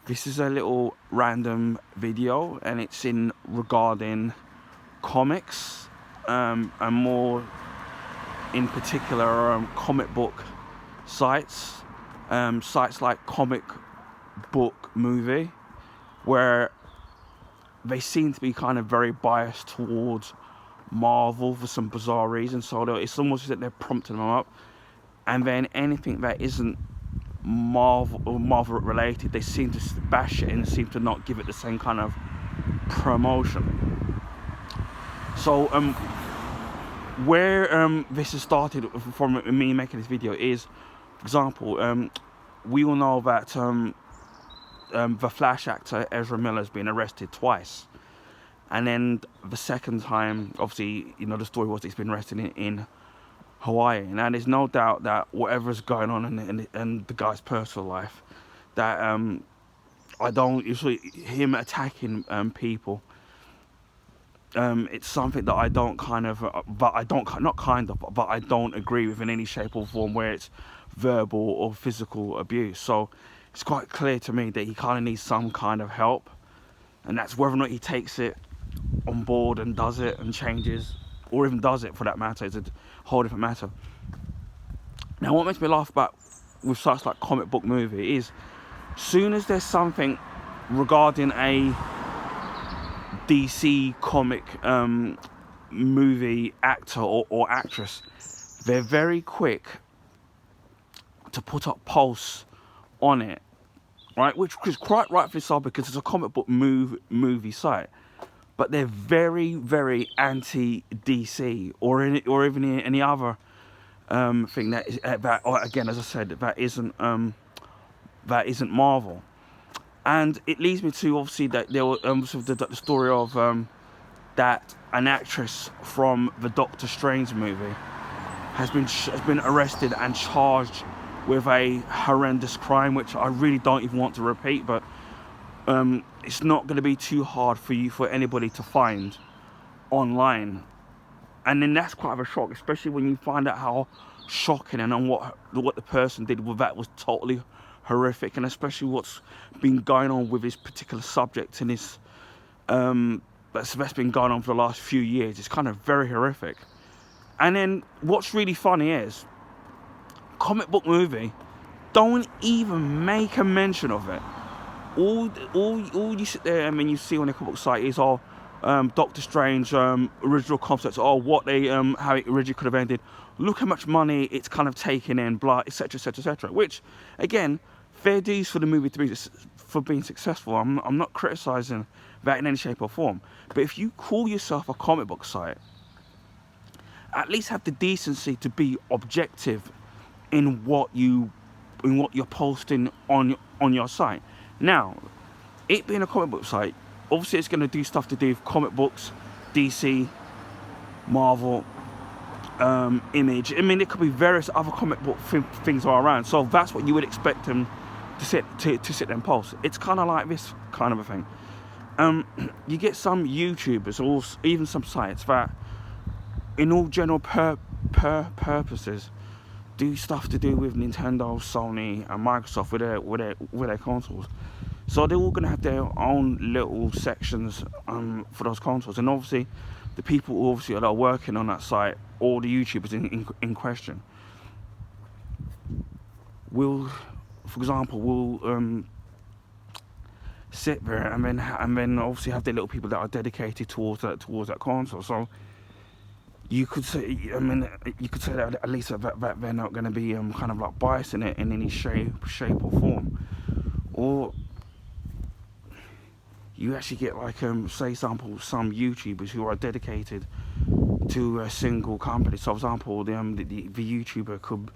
This is a little random video, and it's in regarding comics, and more in particular comic book sites, sites like Comic Book Movie, where they seem to be kind of very biased towards Marvel for some bizarre reason. So it's almost as if they're prompting them up, and then anything that isn't Marvel or Marvel related, they seem to bash it and seem to not give it the same kind of promotion. So where this has started from me making this video is, for example, we all know that the Flash actor Ezra Miller has been arrested twice, and then the second time, obviously, you know, the story was he's been arrested in Hawaii. Now, there's no doubt that whatever's going on in the guy's personal life, that I don't usually him attacking people. It's something that I don't but I don't agree with in any shape or form, where it's verbal or physical abuse. So it's quite clear to me that he kind of needs some kind of help, and that's whether or not he takes it on board and does it and changes, or even does it for that matter, is a whole different matter. Now, what makes me laugh about with sites like Comic Book Movie is, soon as there's something regarding a DC comic movie actor or actress, they're very quick to put up posts on it, right? Which is quite rightfully so, because it's a comic book movie site. But they're very, very anti-DC or even any other thing that is again, as I said, that isn't Marvel. And it leads me to, obviously, that there was the story of that an actress from the Doctor Strange movie has been arrested and charged with a horrendous crime, which I really don't even want to repeat, but it's not going to be too hard for anybody to find online. And then that's quite of a shock, especially when you find out how shocking and what the person did with that was totally horrific, and especially what's been going on with this particular subject and this that's been going on for the last few years. It's kind of very horrific. And then what's really funny is, Comic Book Movie don't even make a mention of it. All you sit there and then you see on the comic book site is Doctor Strange original concepts, what they how it originally could have ended. Look how much money it's kind of taken in, blah, etc., etc., etc. Which, again, fair dues for the movie for being successful. I'm not criticizing that in any shape or form. But if you call yourself a comic book site, at least have the decency to be objective in what you're posting on your site. Now, it being a comic book site, obviously it's going to do stuff to do with comic books, DC, Marvel, Image. I mean, it could be various other comic book things all around. So that's what you would expect them to sit and post. It's kind of like this kind of a thing. You get some YouTubers or even some sites that, in all general purposes, do stuff to do with Nintendo, Sony, and Microsoft with their consoles. So they're all going to have their own little sections for those consoles, and obviously the people who obviously are working on that site, or the YouTubers in question, will, for example, sit there and then obviously have their little people that are dedicated towards that console. So you could say, that at least that they're not going to be kind of like biasing it in any shape or form. Or you actually get, like, say, example, some YouTubers who are dedicated to a single company. So, for example, the YouTuber could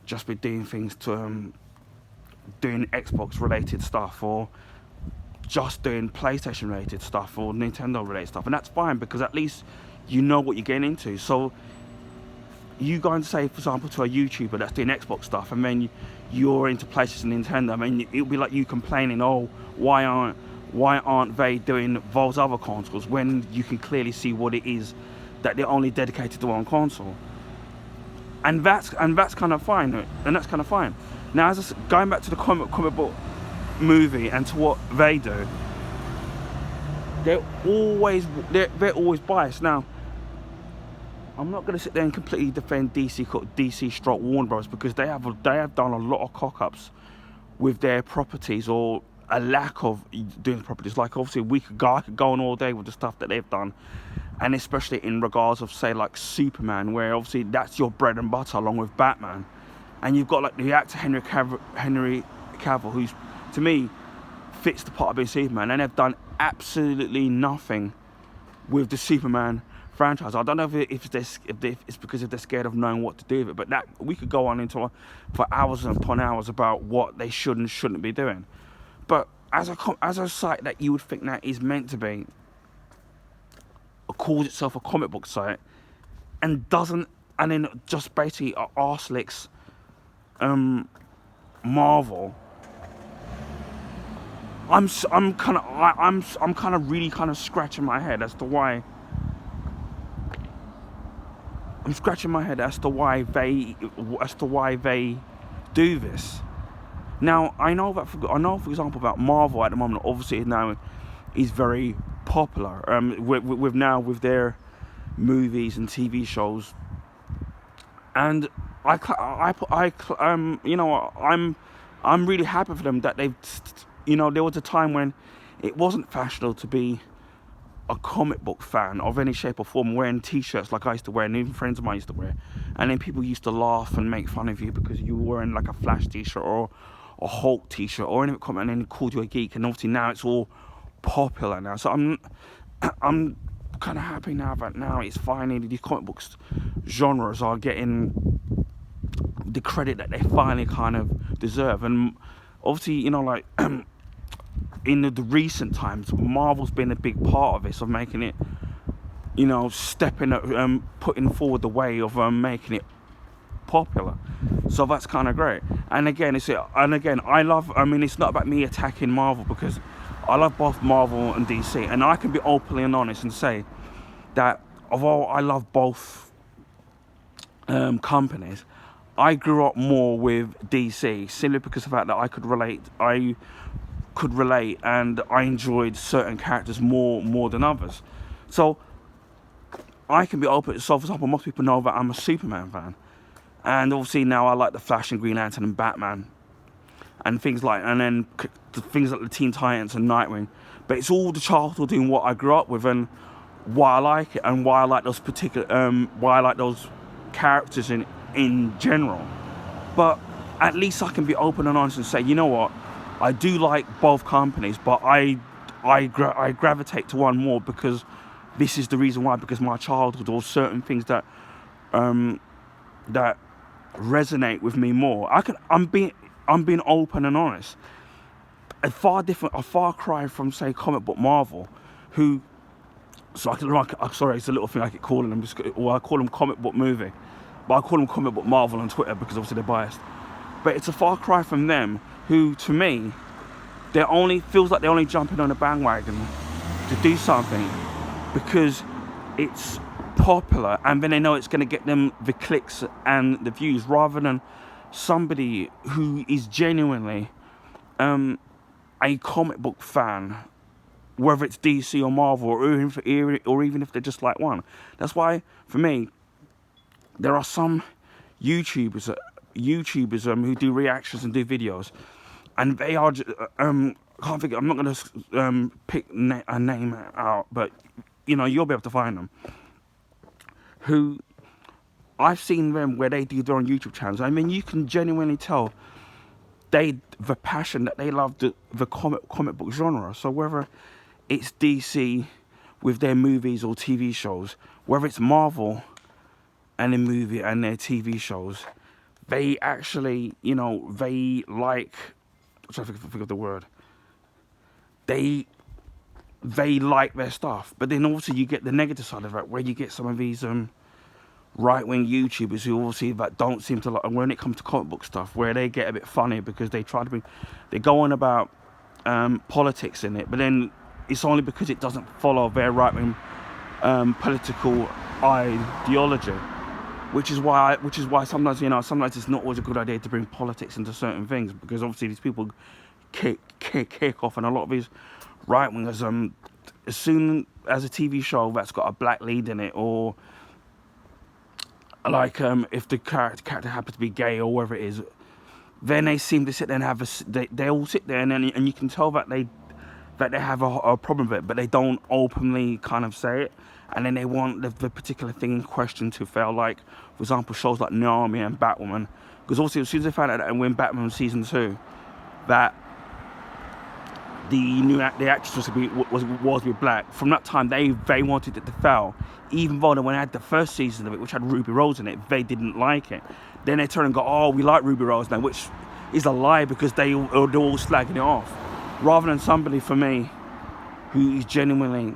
just be doing things to doing Xbox related stuff, or just doing PlayStation related stuff, or Nintendo related stuff, and that's fine, because at least you know what you're getting into. So you go and say, for example, to a YouTuber that's doing Xbox stuff, and then you're into PlayStation and Nintendo. I mean, it'll be like you complaining, why aren't they doing those other consoles, when you can clearly see what it is that they're only dedicated to one console. And that's kind of fine, and that's kind of fine. Now, going back to the comic book movie and to what they do, they're always biased. Now, I'm not going to sit there and completely defend DC stroke Warner Bros. Because they have done a lot of cock-ups with their properties, or a lack of doing properties. Like, obviously, I could go on all day with the stuff that they've done, and especially in regards of, say, like Superman, where obviously that's your bread and butter, along with Batman. And you've got like the actor Henry Cavill, who's, to me, fits the part of being Superman, and they've done absolutely nothing with the Superman franchise. I don't know if it's because they're scared of knowing what to do with it, but that we could go on into for hours upon hours about what they should and shouldn't be doing. But as a site that you would think that is meant to be, calls itself a comic book site, and then just basically arse licks Marvel. I'm kind of really scratching my head as to why. I'm scratching my head as to why they do this. Now, I know, for example, about Marvel at the moment. Obviously, now is very popular. With their movies and TV shows, and I'm really happy for them that they've. There was a time when it wasn't fashionable to be a comic book fan of any shape or form, wearing t-shirts like I used to wear, and even friends of mine used to wear, and then people used to laugh and make fun of you because you were wearing like a Flash t-shirt or a Hulk t-shirt or anything, and then called you a geek. And obviously now it's all popular now, so I'm kind of happy now that now it's finally these comic books genres are getting the credit that they finally kind of deserve. And obviously, like in the recent times, Marvel's been a big part of this, of making it, putting forward the way of making it popular. So that's kind of great. And again, it's not about me attacking Marvel, because I love both Marvel and DC, and I can be openly and honest and say that although I love both companies, I grew up more with DC simply because of the fact that I could relate, and I enjoyed certain characters more than others. So I can be open. So, for example, most people know that I'm a Superman fan, and obviously now I like the Flash and Green Lantern and Batman, and things like the Teen Titans and Nightwing. But it's all the childhood in what I grew up with, and why I like it, and why I like those those characters in general. But at least I can be open and honest and say, you know what, I do like both companies, but I gravitate to one more because this is the reason why. Because my childhood, or certain things that resonate with me more. I'm being open and honest. A far cry from, say, comic book Marvel, who. Sorry, it's a little thing I keep calling them. I call them comic book movie, but I call them comic book Marvel on Twitter because obviously they're biased. But it's a far cry from them, who, to me, feels like they're only jumping on a bandwagon to do something because it's popular, and then they know it's going to get them the clicks and the views, rather than somebody who is genuinely a comic book fan, whether it's DC or Marvel, or even if they're just like one. That's why, for me, there are some YouTubers who do reactions and do videos, and they are I'm not going to pick a name out, but you'll be able to find them, who I've seen them where they do their own YouTube channels. I mean, you can genuinely tell the passion that they love the comic book genre. So whether it's DC with their movies or TV shows, whether it's Marvel and their movie and their TV shows, they actually, they like, I'm trying to think of the word. They like their stuff. But then also you get the negative side of it, where you get some of these right-wing YouTubers who obviously don't seem to like, and when it comes to comic book stuff, where they get a bit funny because they go on about politics in it, but then it's only because it doesn't follow their right-wing political ideology. Which is why sometimes it's not always a good idea to bring politics into certain things, because obviously these people kick off, and a lot of his right wingers, as soon as a TV show that's got a black lead in it, or like if the character happens to be gay or whatever it is, then they seem to sit there and have they all sit there, and you can tell that they have a problem with it, but they don't openly kind of say it, and then they want the particular thing in question to fail. Like, for example, shows like Naomi and Batwoman, because obviously as soon as they found out that when Batman season 2 that the actress was be black, from that time they wanted it to fail, even though when they had the first season of it, which had Ruby Rose in it, they didn't like it. Then they turn and go, oh, we like Ruby Rose now, which is a lie, because they're all slagging it off, rather than somebody, for me, who is genuinely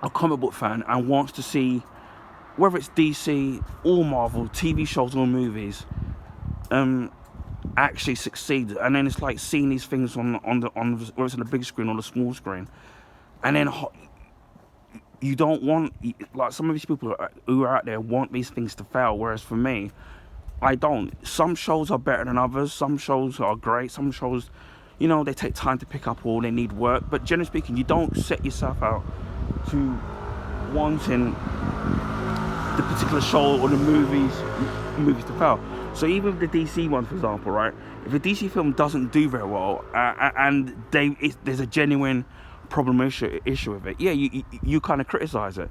a comic book fan and wants to see, whether it's DC or Marvel, TV shows or movies, actually succeed. And then it's like seeing these things on whether it's on the big screen or the small screen, and then you don't want, like, some of these people who are out there want these things to fail, whereas for me, I don't. Some shows are better than others. Some shows are great. Some shows, you know, they take time to pick up, or they need work. But generally speaking, you don't set yourself out to wanting the particular show or the movies to fail. So even with the DC one, for example, right? If a DC film doesn't do very well, and there's a genuine problem issue with it, yeah, you kind of criticize it.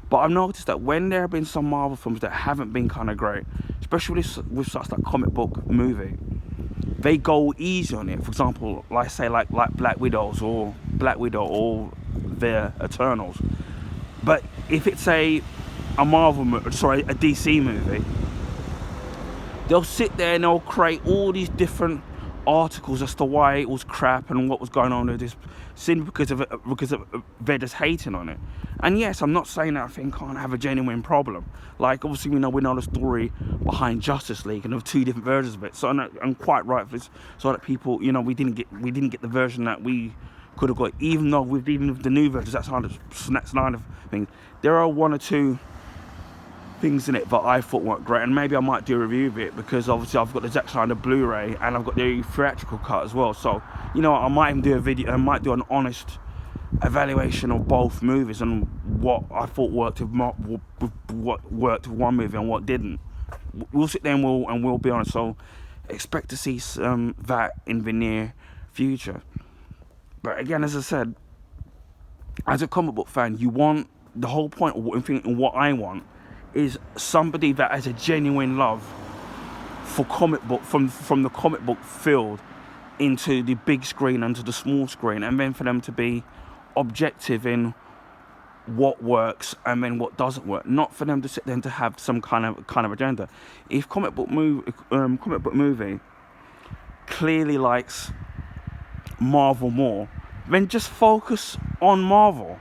But I've noticed that when there have been some Marvel films that haven't been kind of great, especially with such like comic book movie, they go easy on it. For example, like Black Widow or the Eternals. But if it's a DC movie, they'll sit there and they'll create all these different articles as to why it was crap and what was going on with this, simply because they're just hating on it. And yes, I'm not saying that I think can't have a genuine problem. Like, obviously we know the story behind Justice League, and there were 2 different versions of it. So I'm quite right for this, so that people, you know, we didn't get the version that we could have got. Even with the new versions, that's kind of things. There are 1 or 2 things in it that I thought weren't great, and maybe I might do a review of it, because obviously I've got the Zack Snyder Blu-ray and I've got the theatrical cut as well. So, you know, I might even do a video. I might do an honest evaluation of both movies and what I thought worked with what worked with one movie and what didn't. We'll sit there and we'll be honest. So expect to see that in the near future. But again, as I said, as a comic book fan, you want, the whole point of what I want is somebody that has a genuine love for comic book, from the comic book field into the big screen and to the small screen, and then for them to be objective in what works and then what doesn't work. Not for them to sit there and to have some kind of agenda. If comic book movie clearly likes Marvel more, then just focus on Marvel,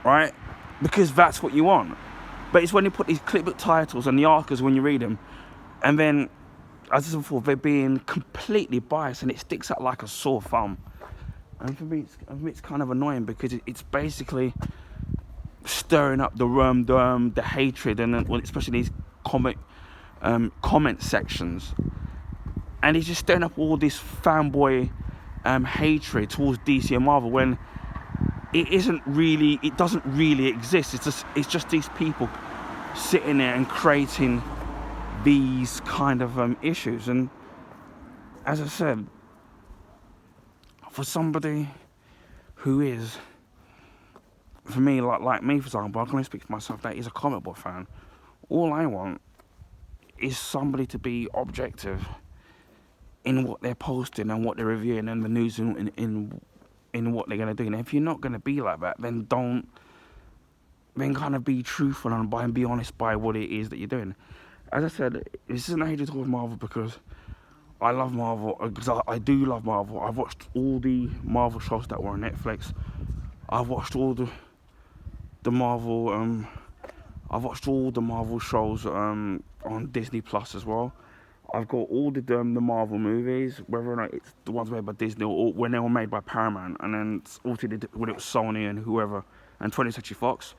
right? Because that's what you want. But it's when you put these clipbook titles and the articles when you read them, and then, as I said before, they're being completely biased, and it sticks out like a sore thumb. And for me, it's kind of annoying, because it's basically stirring up the hatred, and especially these comment sections, and it's just stirring up all this fanboy hatred towards DC and Marvel, when it doesn't really exist. It's just these people sitting there and creating these kind of issues. And as I said, for somebody who is, for me, like me, for example, I can only speak for myself, that is a comic book fan. All I want is somebody to be objective in what they're posting and what they're reviewing and the news in what they're going to do. And if you're not going to be like that, then kind of be truthful and be honest by what it is that you're doing. As I said, this isn't a hate talk with Marvel, because I love Marvel, because I do love Marvel. I've watched all the Marvel shows that were on Netflix. I've watched all the Marvel I've watched all the Marvel shows on Disney Plus as well. I've got all the Marvel movies, whether or not it's the ones made by Disney or when they were made by Paramount, and then also when it was Sony and whoever, and 20th Century Fox.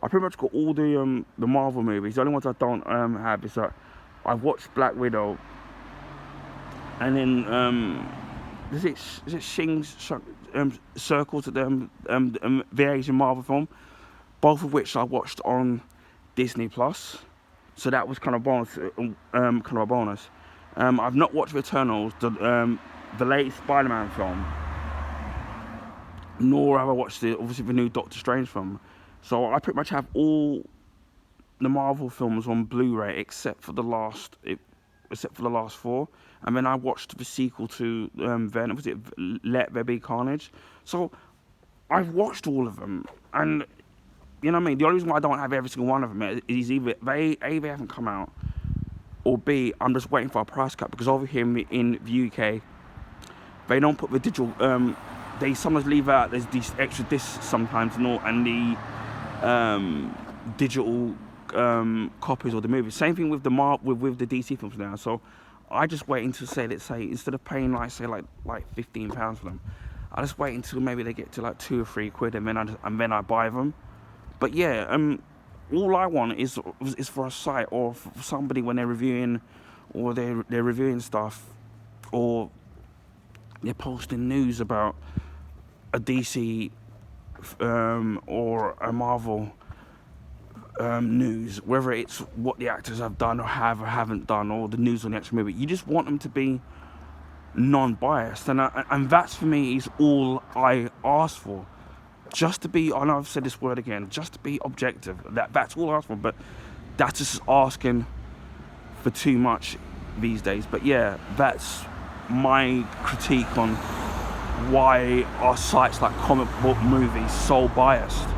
I pretty much got all the Marvel movies. The only ones I don't have is that I've watched Black Widow, and then is it Shing's Circle to the Asian Marvel film, both of which I watched on Disney Plus. So that was kind of bonus, kind of a bonus. I've not watched Eternals, the latest Spider-Man film, nor have I watched obviously the new Doctor Strange film. So I pretty much have all the Marvel films on Blu-ray except for the last four, and then I watched the sequel to Venom. Was it Let There Be Carnage? So I've watched all of them, and you know what I mean. The only reason why I don't have every single one of them is either they haven't come out, or B, I'm just waiting for a price cut, because over here in the UK, they don't put the digital. They sometimes leave out there's these extra discs sometimes, and the digital copies of the movie. Same thing with the with the DC films now. So I just wait until say instead of paying like £15 for them, I just wait until maybe they get to like £2 or £3, and then I buy them. But yeah, all I want is for a site or for somebody when they're reviewing, or they're reviewing stuff, or they're posting news about a DC or a Marvel news, whether it's what the actors have done or haven't done, or the news on the actual movie. You just want them to be non-biased, and that's for me is all I ask for. Just to be, I know I've said this word again, just to be objective. That's all I ask for, but that's just asking for too much these days. But yeah, that's my critique on why are sites like Comic Book Movies so biased.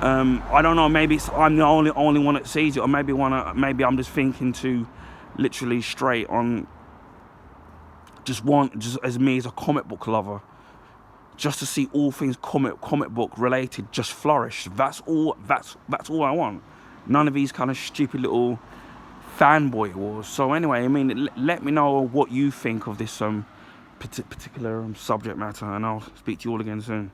I don't know, maybe I'm the only one that sees it, or maybe I'm just thinking too literally straight on just as me as a comic book lover, just to see all things comic book related just flourish. That's all I want. None of these kind of stupid little fanboy wars. So anyway, I mean, let me know what you think of this particular subject matter, and I'll speak to you all again soon.